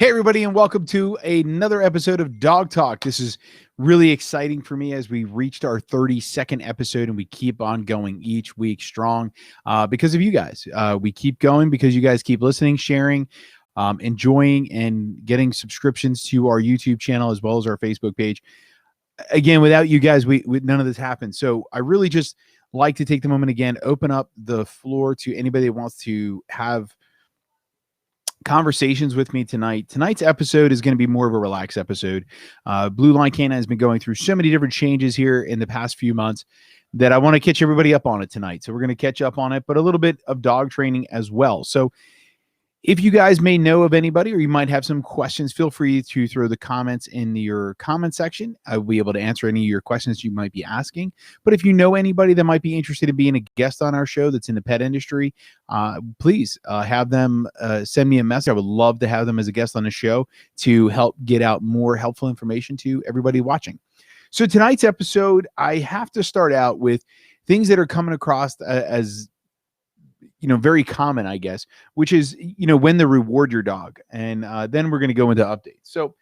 Hey, everybody, and welcome to another episode of Dog Talk. This is really exciting for me as we reached our 32nd episode, and we keep on going each week strong because of you guys. We keep going because you guys keep listening, sharing, enjoying, and getting subscriptions to our YouTube channel as well as our Facebook page. Again, without you guys, we none of this happens. So I really just like to take the moment again, open up the floor to anybody that wants to have conversations with me tonight. Tonight's episode is going to be more of a relaxed episode. Blue Line Canine has been going through so many different changes here in the past few months that I want to catch everybody up on it tonight. So we're going to catch up on it, but a little bit of dog training as well. So if you guys may know of anybody or you might have some questions, feel free to throw the comments in your comment section. I'll be able to answer any of your questions you might be asking. But if you know anybody that might be interested in being a guest on our show that's in the pet industry, please have them send me a message. I would love to have them as a guest on the show to help get out more helpful information to everybody watching. So tonight's episode, I have to start out with things that are coming across as very common, I guess, which is, when to reward your dog. And then we're going to go into updates. So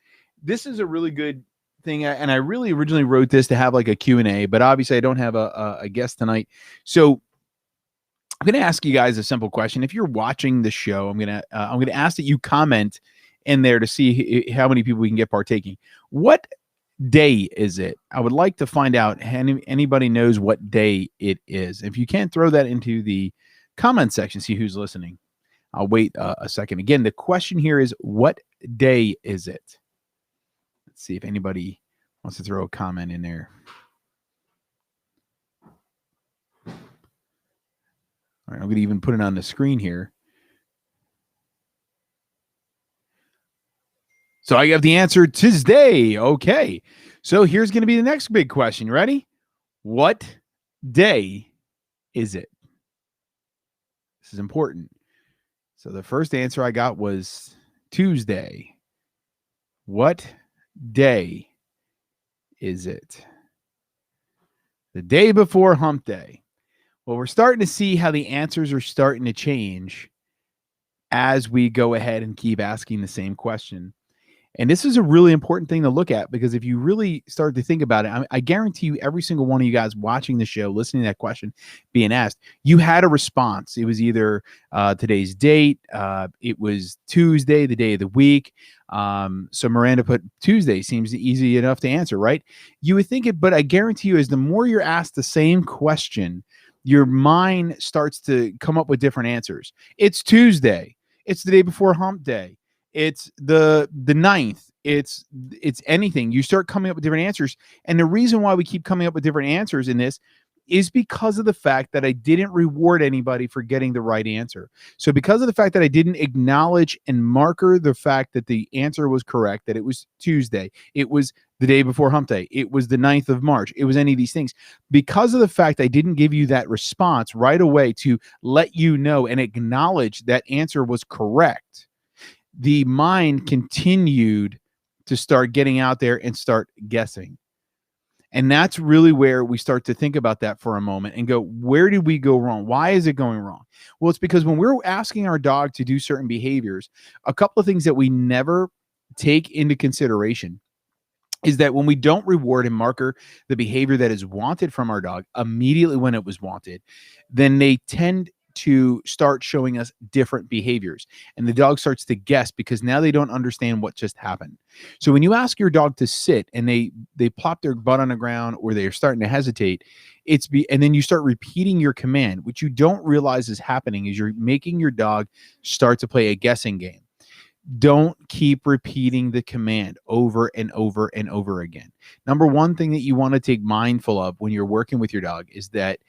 this is a really good thing. And I really originally wrote this to have like a Q&A, but obviously I don't have a guest tonight. So I'm going to ask you guys a simple question. If you're watching the show, I'm going to ask that you comment in there to see how many people we can get partaking. What day is it? I would like to find out anybody knows what day it is. If you can't throw that into the comment section, see who's listening. I'll wait a second. Again, the question here is, what day is it? Let's see if anybody wants to throw a comment in there. All right, I'm going to even put it on the screen here. So I have the answer, Tuesday. Okay. So here's going to be the next big question. You ready? What day is it? This is important. So the first answer I got was Tuesday. What day is it? The day before hump day. Well, we're starting to see how the answers are starting to change as we go ahead and keep asking the same question. And this is a really important thing to look at, because if you really start to think about it, I guarantee you every single one of you guys watching the show, listening to that question being asked, you had a response. It was either today's date, it was Tuesday, the day of the week. So Miranda put Tuesday, seems easy enough to answer, right? You would think it, but I guarantee you, as the more you're asked the same question, your mind starts to come up with different answers. It's Tuesday. It's the day before hump day. It's the 9th. It's anything. You start coming up with different answers. And the reason why we keep coming up with different answers in this is because of the fact that I didn't reward anybody for getting the right answer. So because of the fact that I didn't acknowledge and marker the fact that the answer was correct, that it was Tuesday, it was the day before hump day, it was the 9th of March, it was any of these things. Because of the fact I didn't give you that response right away to let you know and acknowledge that answer was correct, the mind continued to start getting out there and start guessing. And that's really where we start to think about that for a moment and go, where did we go wrong? Why is it going wrong? Well, it's because when we're asking our dog to do certain behaviors, a couple of things that we never take into consideration is that when we don't reward and marker the behavior that is wanted from our dog immediately when it was wanted, then they tend to start showing us different behaviors, and the dog starts to guess because now they don't understand what just happened. So when you ask your dog to sit and they plop their butt on the ground or they're starting to hesitate, and then you start repeating your command, which you don't realize is happening is you're making your dog start to play a guessing game. Don't keep repeating the command over and over and over again. Number one thing that you want to take mindful of when you're working with your dog is that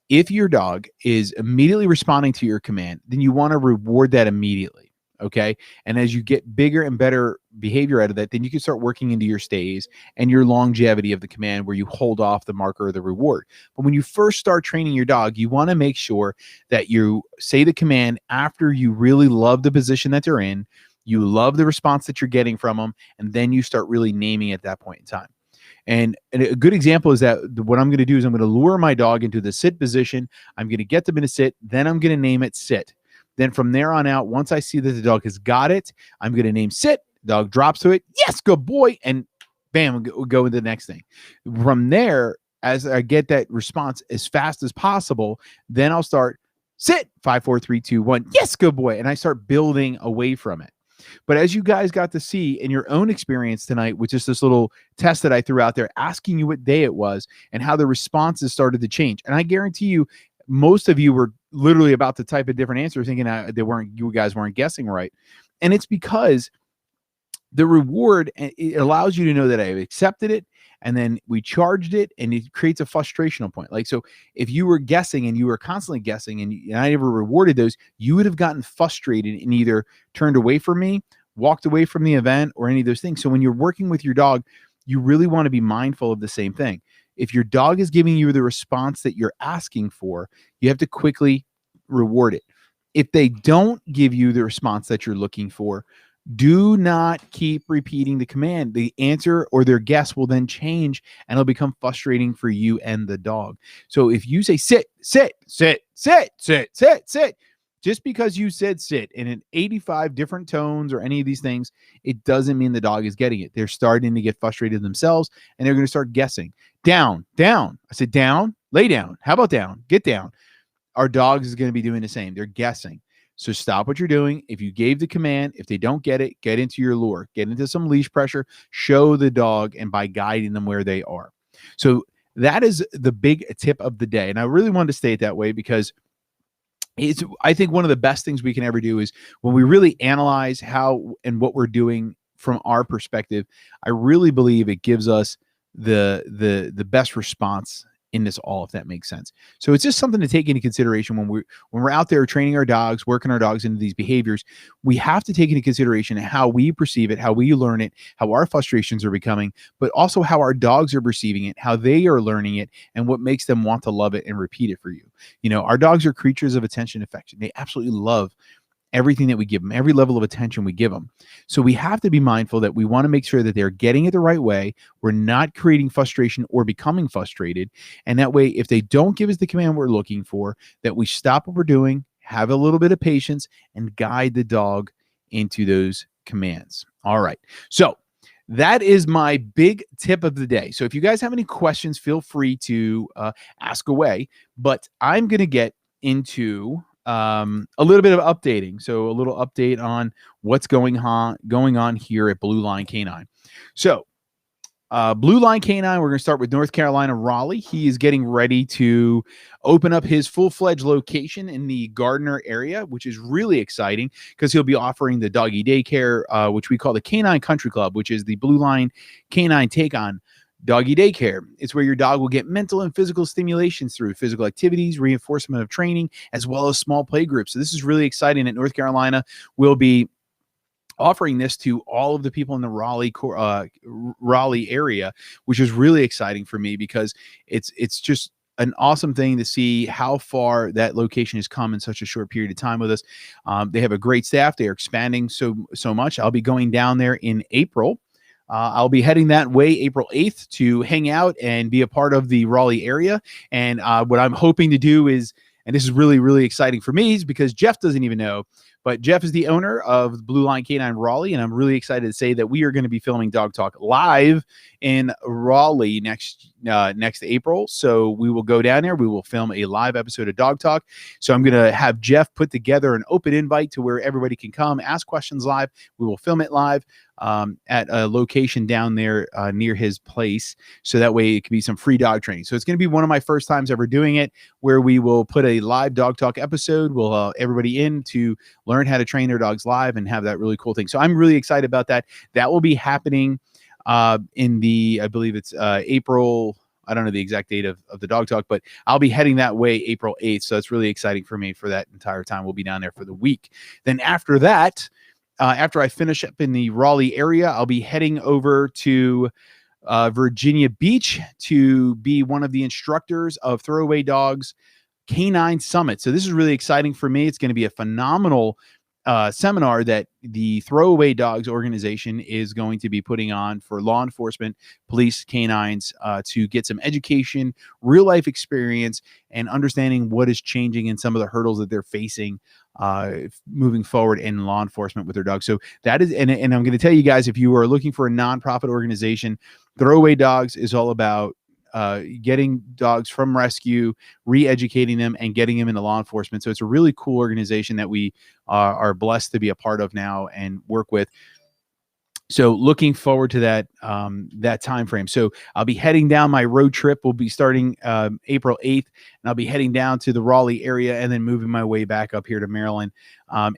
if your dog is immediately responding to your command, then you want to reward that immediately, okay? And as you get bigger and better behavior out of that, then you can start working into your stays and your longevity of the command where you hold off the marker or the reward. But when you first start training your dog, you want to make sure that you say the command after you really love the position that they're in, you love the response that you're getting from them, and then you start really naming at that point in time. And a good example is that what I'm going to do is I'm going to lure my dog into the sit position. I'm going to get them in a sit. Then I'm going to name it sit. Then from there on out, once I see that the dog has got it, I'm going to name sit. Dog drops to it. Yes, good boy. And bam, we'll go into the next thing. From there, as I get that response as fast as possible, then I'll start sit 5, 4, 3, 2, 1. Yes, good boy. And I start building away from it. But as you guys got to see in your own experience tonight, with just this little test that I threw out there, asking you what day it was and how the responses started to change. And I guarantee you, most of you were literally about to type a different answer, thinking you guys weren't guessing right. And it's because the reward, it allows you to know that I accepted it, and then we charged it, and it creates a frustrational point. Like, so if you were guessing and you were constantly guessing and I never rewarded those, you would have gotten frustrated and either turned away from me, walked away from the event, or any of those things. So when you're working with your dog, you really want to be mindful of the same thing. If your dog is giving you the response that you're asking for, you have to quickly reward it. If they don't give you the response that you're looking for, do not keep repeating the command. The answer or their guess will then change, and it'll become frustrating for you and the dog. So if you say sit, sit, sit, sit, sit, sit, sit, just because you said sit in 85 different tones or any of these things, it doesn't mean the dog is getting it. They're starting to get frustrated themselves, and they're going to start guessing. Down, down. I said down, lay down. How about down? Get down. Our dogs is going to be doing the same. They're guessing. So stop what you're doing. If you gave the command, if they don't get it, get into your lure, get into some leash pressure, show the dog, and by guiding them where they are. So that is the big tip of the day. And I really wanted to stay it that way because I think one of the best things we can ever do is when we really analyze how and what we're doing from our perspective, I really believe it gives us the best response in this all, if that makes sense. So it's just something to take into consideration when we're out there training our dogs, working our dogs into these behaviors. We have to take into consideration how we perceive it, how we learn it, how our frustrations are becoming, but also how our dogs are perceiving it, how they are learning it, and what makes them want to love it and repeat it for you. You know, our dogs are creatures of attention and affection. They absolutely love everything that we give them, every level of attention we give them. So we have to be mindful that we want to make sure that they're getting it the right way. We're not creating frustration or becoming frustrated. And that way, if they don't give us the command we're looking for, that we stop what we're doing, have a little bit of patience, and guide the dog into those commands. All right. So that is my big tip of the day. So if you guys have any questions, feel free to ask away. But I'm going to get into a little bit of updating. So a little update on what's going on here at Blue Line Canine. So Blue Line Canine, we're going to start with North Carolina, Raleigh. He is getting ready to open up his full-fledged location in the Gardner area, which is really exciting because he'll be offering the doggy daycare, which we call the Canine Country Club, which is the Blue Line Canine take on doggy daycare. It's where your dog will get mental and physical stimulations through physical activities, reinforcement of training, as well as small play groups. So this is really exciting that North Carolina will be offering this to all of the people in the Raleigh area, which is really exciting for me because it's just an awesome thing to see how far that location has come in such a short period of time with us. They have a great staff. They are expanding so much. I'll be going down there in April. I'll be heading that way April 8th to hang out and be a part of the Raleigh area. And what I'm hoping to do is, and this is really, really exciting for me, is because Jeff doesn't even know, but Jeff is the owner of Blue Line Canine Raleigh, and I'm really excited to say that we are going to be filming Dog Talk live in Raleigh next April. So we will go down there. We will film a live episode of Dog Talk. So I'm going to have Jeff put together an open invite to where everybody can come, ask questions live. We will film it live at a location down there near his place. So that way it can be some free dog training. So it's going to be one of my first times ever doing it, where we will put a live Dog Talk episode. We'll everybody in to learn how to train their dogs live and have that really cool thing. So I'm really excited about that. That will be happening in the, I believe it's April. I don't know the exact date of the Dog Talk, but I'll be heading that way April 8th. So it's really exciting for me for that entire time. We'll be down there for the week. Then after that, after I finish up in the Raleigh area, I'll be heading over to Virginia Beach to be one of the instructors of Throwaway Dogs Canine Summit. So this is really exciting for me. It's going to be a phenomenal seminar that the Throwaway Dogs organization is going to be putting on for law enforcement, police, canines, to get some education, real life experience, and understanding what is changing and some of the hurdles that they're facing moving forward in law enforcement with their dogs. So that is, and I'm going to tell you guys, if you are looking for a nonprofit organization, Throwaway Dogs is all about getting dogs from rescue, re-educating them, and getting them into law enforcement. So it's a really cool organization that we are blessed to be a part of now and work with. So looking forward to that time frame. So I'll be heading down my road trip. We'll be starting April 8th, and I'll be heading down to the Raleigh area and then moving my way back up here to Maryland,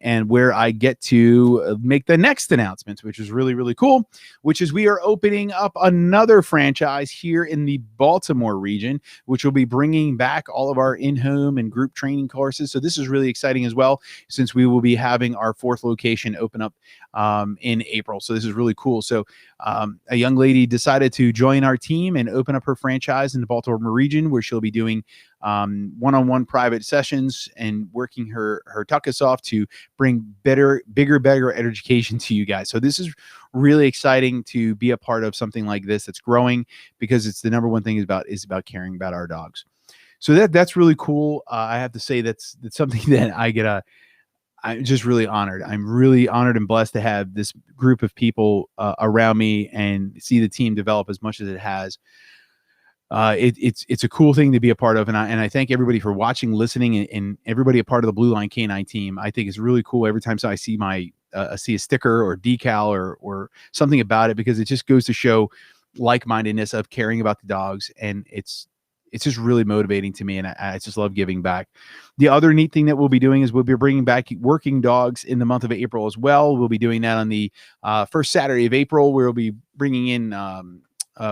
and where I get to make the next announcement, which is really, really cool, which is we are opening up another franchise here in the Baltimore region, which will be bringing back all of our in-home and group training courses. So this is really exciting as well, since we will be having our 4th location open up in April. So this is really cool. So a young lady decided to join our team and open up her franchise in the Baltimore region, where she'll be doing one-on-one private sessions and working her tuckus off to bring bigger education to you guys. So this is really exciting to be a part of something like this that's growing, because it's the number one thing is about caring about our dogs. So that's really cool. I have to say that's something that I'm just really honored. I'm really honored and blessed to have this group of people around me and see the team develop as much as it has. It's a cool thing to be a part of, and I thank everybody for watching, listening, and everybody a part of the Blue Line Canine team. I think it's really cool every time I see see a sticker or decal or something about it, because it just goes to show like-mindedness of caring about the dogs, and it's just really motivating to me, and I just love giving back. The other neat thing that we'll be doing is we'll be bringing back working dogs in the month of April as well. We'll be doing that on the first Saturday of April. We'll be bringing in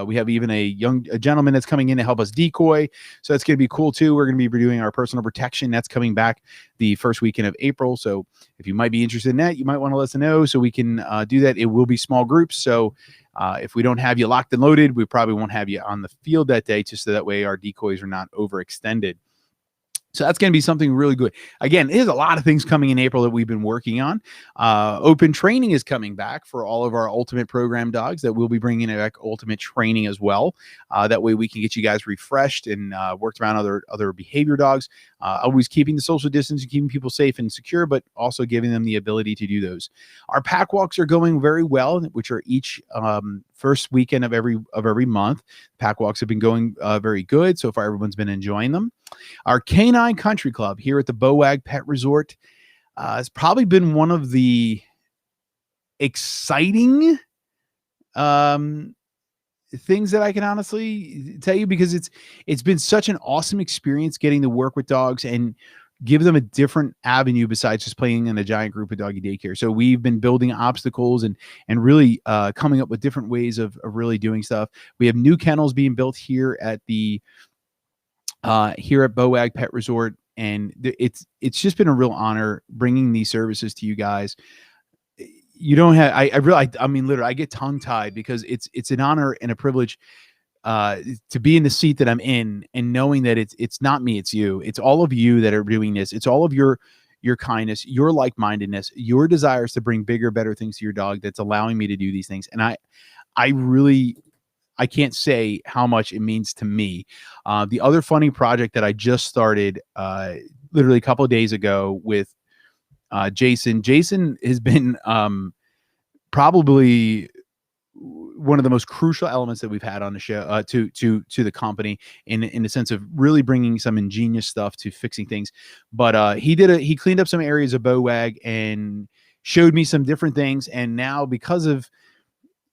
we have even a gentleman that's coming in to help us decoy. So that's going to be cool too. We're going to be doing our personal protection. That's coming back the first weekend of April. So if you might be interested in that, you might want to let us know so we can do that. It will be small groups. So if we don't have you locked and loaded, we probably won't have you on the field that day, just so that way our decoys are not overextended. So that's going to be something really good. Again, there's a lot of things coming in April that we've been working on. Open training is coming back for all of our ultimate program dogs, that we'll be bringing back ultimate training as well. That way we can get you guys refreshed and worked around other behavior dogs, always keeping the social distance and keeping people safe and secure, but also giving them the ability to do those. Our pack walks are going very well, which are each first weekend of every month. Pack walks have been going very good. So far, everyone's been enjoying them. Our Canine Country Club here at the BOWAG Pet Resort has probably been one of the exciting things that I can honestly tell you, because it's been such an awesome experience getting to work with dogs and give them a different avenue besides just playing in a giant group of doggy daycare. So we've been building obstacles and really coming up with different ways of really doing stuff. We have new kennels being built here at BOWAG Pet Resort, and it's just been a real honor bringing these services to you guys. You don't have, I mean, literally, I get tongue tied, because it's an honor and a privilege to be in the seat that I'm in, and knowing that it's not me, it's you. It's all of you that are doing this. It's all of your kindness, your like-mindedness, your desires to bring bigger, better things to your dog that's allowing me to do these things. And I can't say how much it means to me. The other funny project that I just started literally a couple of days ago with Jason. Jason has been probably one of the most crucial elements that we've had on the show to the company in the sense of really bringing some ingenious stuff to fixing things. But he cleaned up some areas of BOWAG and showed me some different things. And now, because of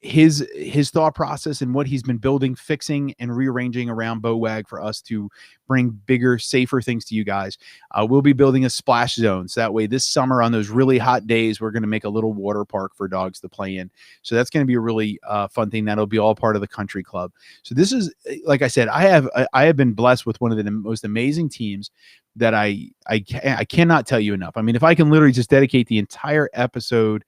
his thought process and what he's been building, fixing, and rearranging around BOWAG for us to bring bigger, safer things to you guys, we'll be building a splash zone. So that way this summer, on those really hot days, we're going to make a little water park for dogs to play in. So that's going to be a really fun thing. That'll be all part of the country club. So this is, like I said, I have been blessed with one of the most amazing teams that I cannot tell you enough. I mean, if I can literally just dedicate the entire episode,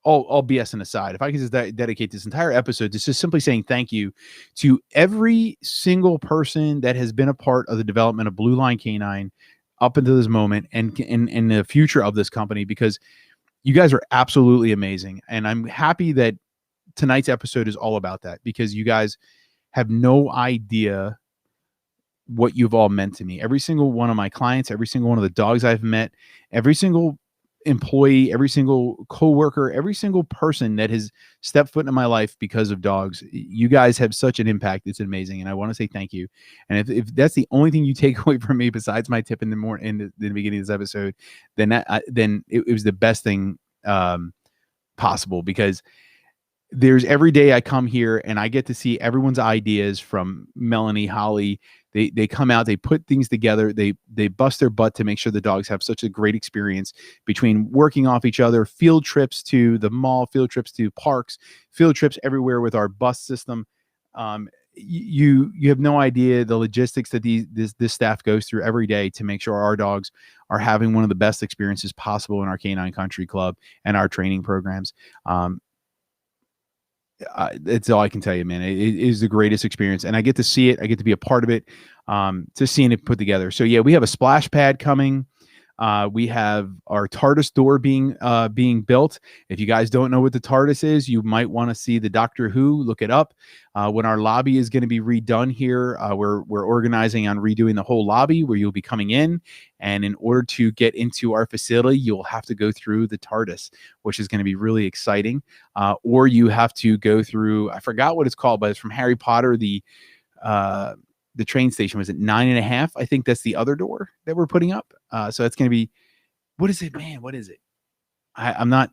all BSing aside, if I could just dedicate this entire episode to just simply saying thank you to every single person that has been a part of the development of Blue Line Canine, up until this moment and in the future of this company, because you guys are absolutely amazing. And I'm happy that tonight's episode is all about that, because you guys have no idea what you've all meant to me. Every single one of my clients, every single one of the dogs I've met, every single employee, every single coworker, every single person that has stepped foot in my life because of dogs. You guys have such an impact. It's amazing. And I want to say thank you. And if that's the only thing you take away from me, besides my tip in the morning, in the beginning of this episode, then it was the best thing possible, because there's every day I come here and I get to see everyone's ideas, from Melanie, Holly. They come out, they put things together, they bust their butt to make sure the dogs have such a great experience, between working off each other, field trips to the mall, field trips to parks, field trips everywhere with our bus system. You have no idea the logistics that this staff goes through every day to make sure our dogs are having one of the best experiences possible in our Canine Country Club and our training programs. That's all I can tell you, man. It is the greatest experience, and I get to see it. I get to be a part of it, to seeing it put together. So yeah, we have a splash pad coming. We have our TARDIS door being built. If you guys don't know what the TARDIS is, you might want to see the Doctor Who. Look it up. When our lobby is going to be redone here, we're organizing on redoing the whole lobby, where you'll be coming in, and in order to get into our facility, you'll have to go through the TARDIS, which is going to be really exciting. Or you have to go through, I forgot what it's called, but it's from Harry Potter. The train station, was it 9.5? I think that's the other door that we're putting up. So that's going to be, what is it, man? What is it? I'm not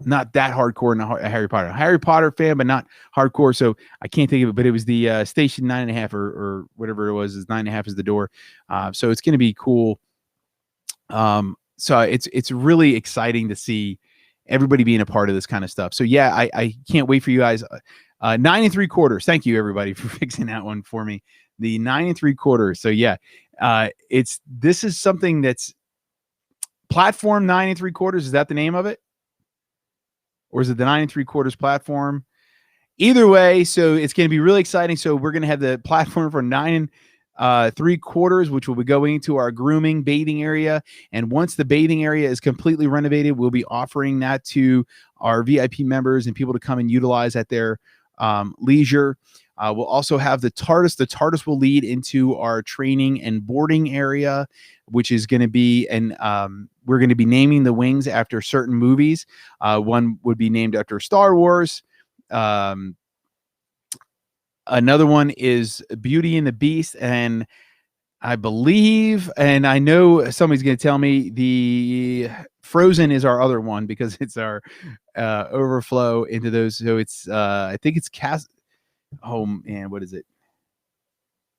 that hardcore in a Harry Potter fan, but not hardcore. So I can't think of it, but it was the station 9.5 or whatever it was. Is 9.5 is the door. So it's going to be cool. So it's really exciting to see everybody being a part of this kind of stuff. So yeah, I can't wait for you guys. 9 3/4. Thank you, everybody, for fixing that one for me. The 9 3/4. So yeah, this is something that's platform 9 3/4. Is that the name of it? Or is it the 9 3/4 platform? Either way, so it's going to be really exciting. So we're going to have the platform for 9 3/4, which will be going to our grooming bathing area. And once the bathing area is completely renovated, we'll be offering that to our VIP members and people to come and utilize at their leisure. We'll also have the TARDIS. The TARDIS will lead into our training and boarding area, which is going to be, and we're going to be naming the wings after certain movies. One would be named after Star Wars. Another one is Beauty and the Beast, and I believe, and I know somebody's going to tell me, the Frozen is our other one, because it's our overflow into those. So it's I think it's oh man, what is it?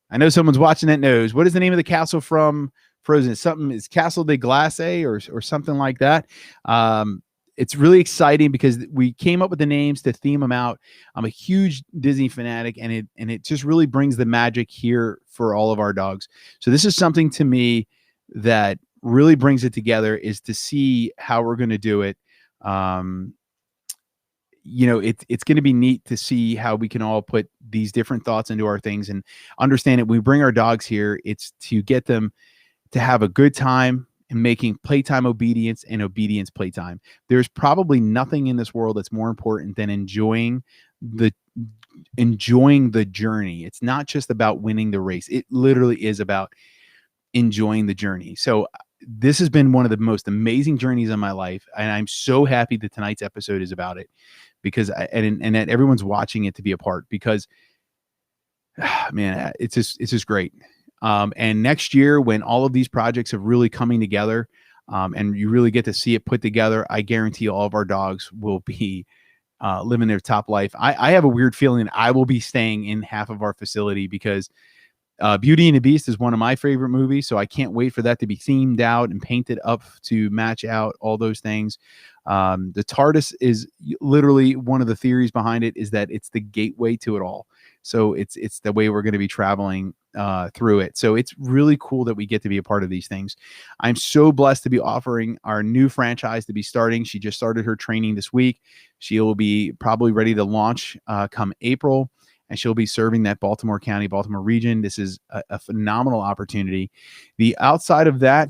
I know someone's watching that knows. What is the name of the castle from Frozen? It's Castle de Glace or something like that. It's really exciting because we came up with the names to theme them out. I'm a huge Disney fanatic, and it just really brings the magic here for all of our dogs. So this is something to me that really brings it together, is to see how we're going to do it. It's going to be neat to see how we can all put these different thoughts into our things and understand it. We bring our dogs here. It's to get them to have a good time and making playtime obedience and obedience playtime. There's probably nothing in this world that's more important than enjoying the journey. It's not just about winning the race. It literally is about enjoying the journey. So this has been one of the most amazing journeys of my life, and I'm so happy that tonight's episode is about it, because and that everyone's watching it to be a part, because man, it's just great. And next year, when all of these projects are really coming together, and you really get to see it put together, I guarantee all of our dogs will be living their top life. I have a weird feeling I will be staying in half of our facility, because Beauty and the Beast is one of my favorite movies, so I can't wait for that to be themed out and painted up to match out all those things. The TARDIS is literally, one of the theories behind it is that it's the gateway to it all. So it's the way we're going to be traveling through it. So it's really cool that we get to be a part of these things. I'm so blessed to be offering our new franchise to be starting. She just started her training this week. She will be probably ready to launch come April. and she'll be serving that Baltimore County, Baltimore region. This is a phenomenal opportunity. The outside of that,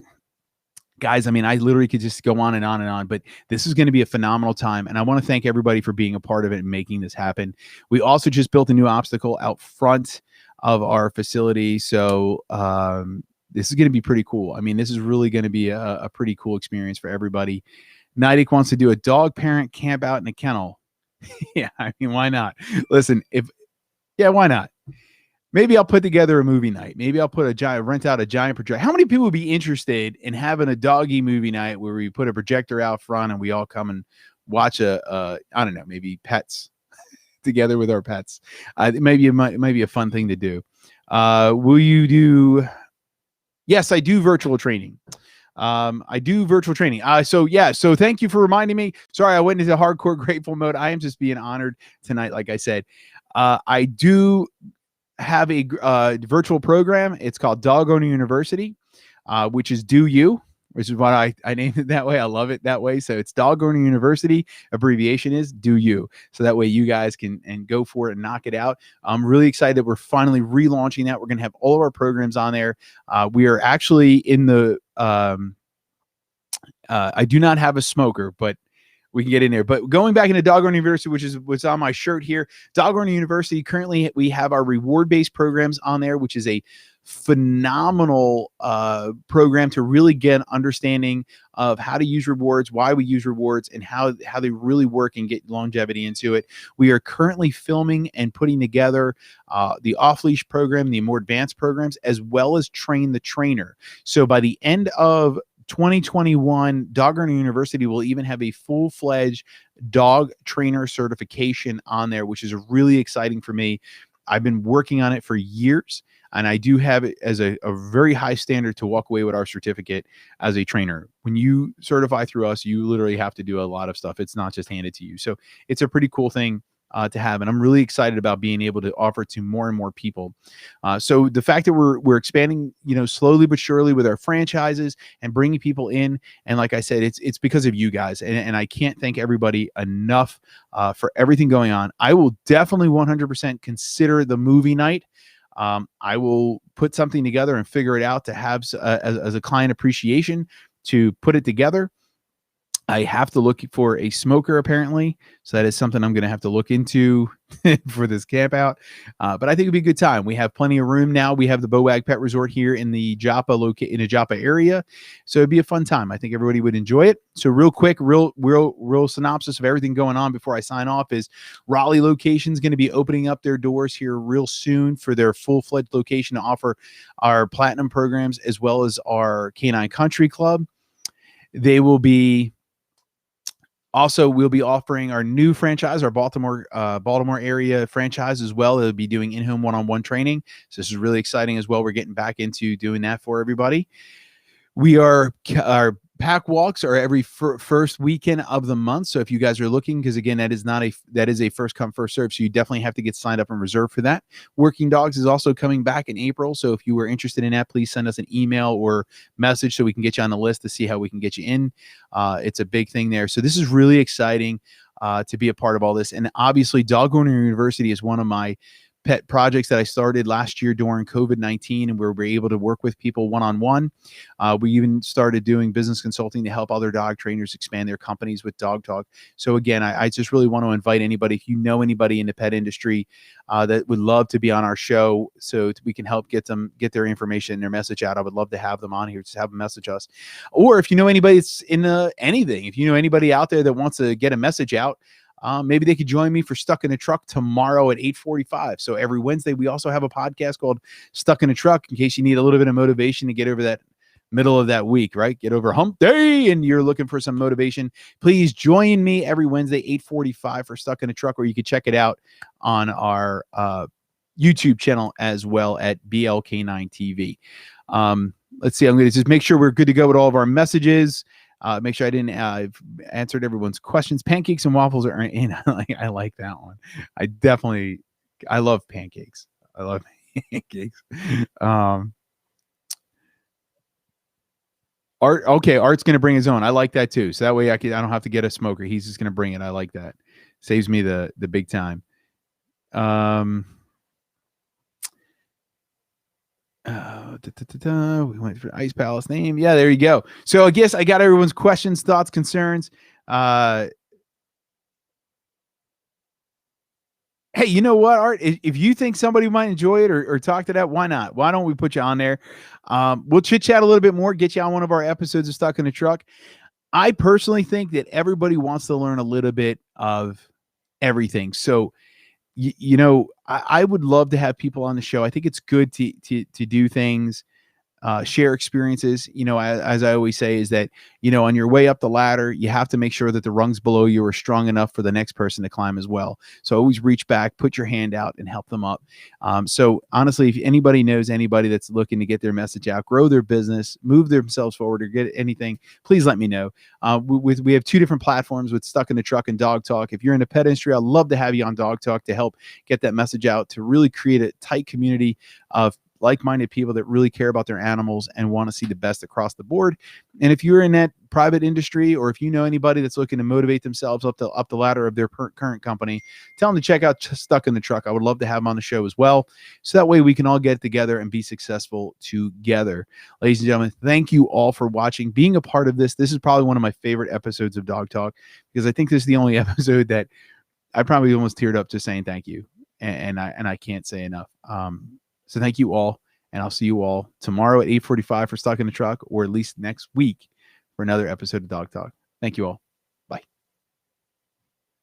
guys, I mean, I literally could just go on and on and on, but this is going to be a phenomenal time. And I want to thank everybody for being a part of it and making this happen. We also just built a new obstacle out front of our facility. So this is going to be pretty cool. I mean, this is really going to be a pretty cool experience for everybody. Nidic wants to do a dog parent camp out in a kennel. Yeah, I mean, why not? Listen, why not? Maybe I'll put together a movie night. Maybe I'll rent out a giant projector. How many people would be interested in having a doggy movie night where we put a projector out front and we all come and watch I don't know, maybe pets together with our pets? It might be a fun thing to do. Will you do? Yes, I do virtual training. I do virtual training. So thank you for reminding me. Sorry, I went into hardcore grateful mode. I am just being honored tonight. Like I said, I do have a virtual program. It's called Dog Owner University, which is Do You, which is what I named it that way. I love it that way. So it's Dog Owner University. Abbreviation is Do You. So that way you guys can go for it and knock it out. I'm really excited that we're finally relaunching that. We're going to have all of our programs on there. We are actually in the I do not have a smoker, but we can get in there. But going back into Dog Owner University, which is what's on my shirt here, Dog Owner University, currently we have our reward-based programs on there, which is a phenomenal program to really get understanding of how to use rewards, why we use rewards, and how they really work and get longevity into it. We are currently filming and putting together the off-leash program, the more advanced programs, as well as Train the Trainer. So by the end of 2021, Dog Owner University will even have a full-fledged dog trainer certification on there, which is really exciting for me. I've been working on it for years, and I do have it as a very high standard to walk away with our certificate as a trainer. When you certify through us, you literally have to do a lot of stuff. It's not just handed to you. So it's a pretty cool thing to have, and I'm really excited about being able to offer it to more and more people. So the fact that we're expanding, slowly but surely with our franchises and bringing people in, and like I said, it's because of you guys, and I can't thank everybody enough for everything going on. I will definitely 100% consider the movie night. I will put something together and figure it out to have as a client appreciation to put it together. I have to look for a smoker, apparently. So that is something I'm going to have to look into for this camp out. But I think it'd be a good time. We have plenty of room now. We have the Bowag Pet Resort here in the Joppa area. So it'd be a fun time. I think everybody would enjoy it. So real quick, real synopsis of everything going on before I sign off is Raleigh location is going to be opening up their doors here real soon for their full-fledged location to offer our platinum programs as well as our Canine Country Club. They will be Also, we'll be offering our new franchise, our Baltimore area franchise as well. It'll be doing in-home one-on-one training. So this is really exciting as well. We're getting back into doing that for everybody. Our pack walks are every first weekend of the month. So if you guys are looking, because again, that is a first come first serve. So you definitely have to get signed up and reserved for that. Working Dogs is also coming back in April. So if you were interested in that, please send us an email or message so we can get you on the list to see how we can get you in. It's a big thing there. So this is really exciting to be a part of all this. And obviously Dog Owner University is one of my pet projects that I started last year during COVID-19, and where we're able to work with people one-on-one. We even started doing business consulting to help other dog trainers expand their companies with Dog Talk. So again, I just really want to invite anybody, if you know anybody in the pet industry that would love to be on our show so we can help get their information and their message out. I would love to have them on here, just have them message us. Or if you know anybody that's in anything, if you know anybody out there that wants to get a message out, maybe they could join me for Stuck in a Truck tomorrow at 8:45. So every Wednesday, we also have a podcast called Stuck in a Truck in case you need a little bit of motivation to get over that middle of that week, right? Get over hump day and you're looking for some motivation. Please join me every Wednesday, 8:45 for Stuck in a Truck, or you can check it out on our YouTube channel as well at BLK9 TV. Let's see. I'm going to just make sure we're good to go with all of our messages. Make sure I didn't I've answered everyone's questions. Pancakes and waffles are in. I like that one. I love pancakes. I love pancakes. Art's going to bring his own. I like that too. So that way I don't have to get a smoker. He's just going to bring it. I like that. Saves me the big time. We went for Ice Palace name. Yeah, there you go. So I guess I got everyone's questions, thoughts, concerns. Hey, you know what, Art? If you think somebody might enjoy it or talk to that, why not? Why don't we put you on there? We'll chit chat a little bit more, get you on one of our episodes of Stuck in the Truck. I personally think that everybody wants to learn a little bit of everything. So, I would love to have people on the show. I think it's good to do things, share experiences. As I always say, is that, on your way up the ladder, you have to make sure that the rungs below you are strong enough for the next person to climb as well. So always reach back, put your hand out, and help them up. So honestly, if anybody knows anybody that's looking to get their message out, grow their business, move themselves forward, or get anything, please let me know. We have two different platforms with Stuck in the Truck and Dog Talk. If you're in the pet industry, I'd love to have you on Dog Talk to help get that message out, to really create a tight community of like-minded people that really care about their animals and want to see the best across the board. And if you're in that private industry, or if you know anybody that's looking to motivate themselves up the ladder of their current company, tell them to check out Stuck in the Truck. I would love to have them on the show as well, so that way we can all get together and be successful together. Ladies and gentlemen, thank you all for watching, being a part of this. This is probably one of my favorite episodes of Dog Talk, because I think this is the only episode that I probably almost teared up just saying thank you, and I can't say enough. So thank you all, and I'll see you all tomorrow at 8:45 for Stuck in the Truck, or at least next week for another episode of Dog Talk. Thank you all.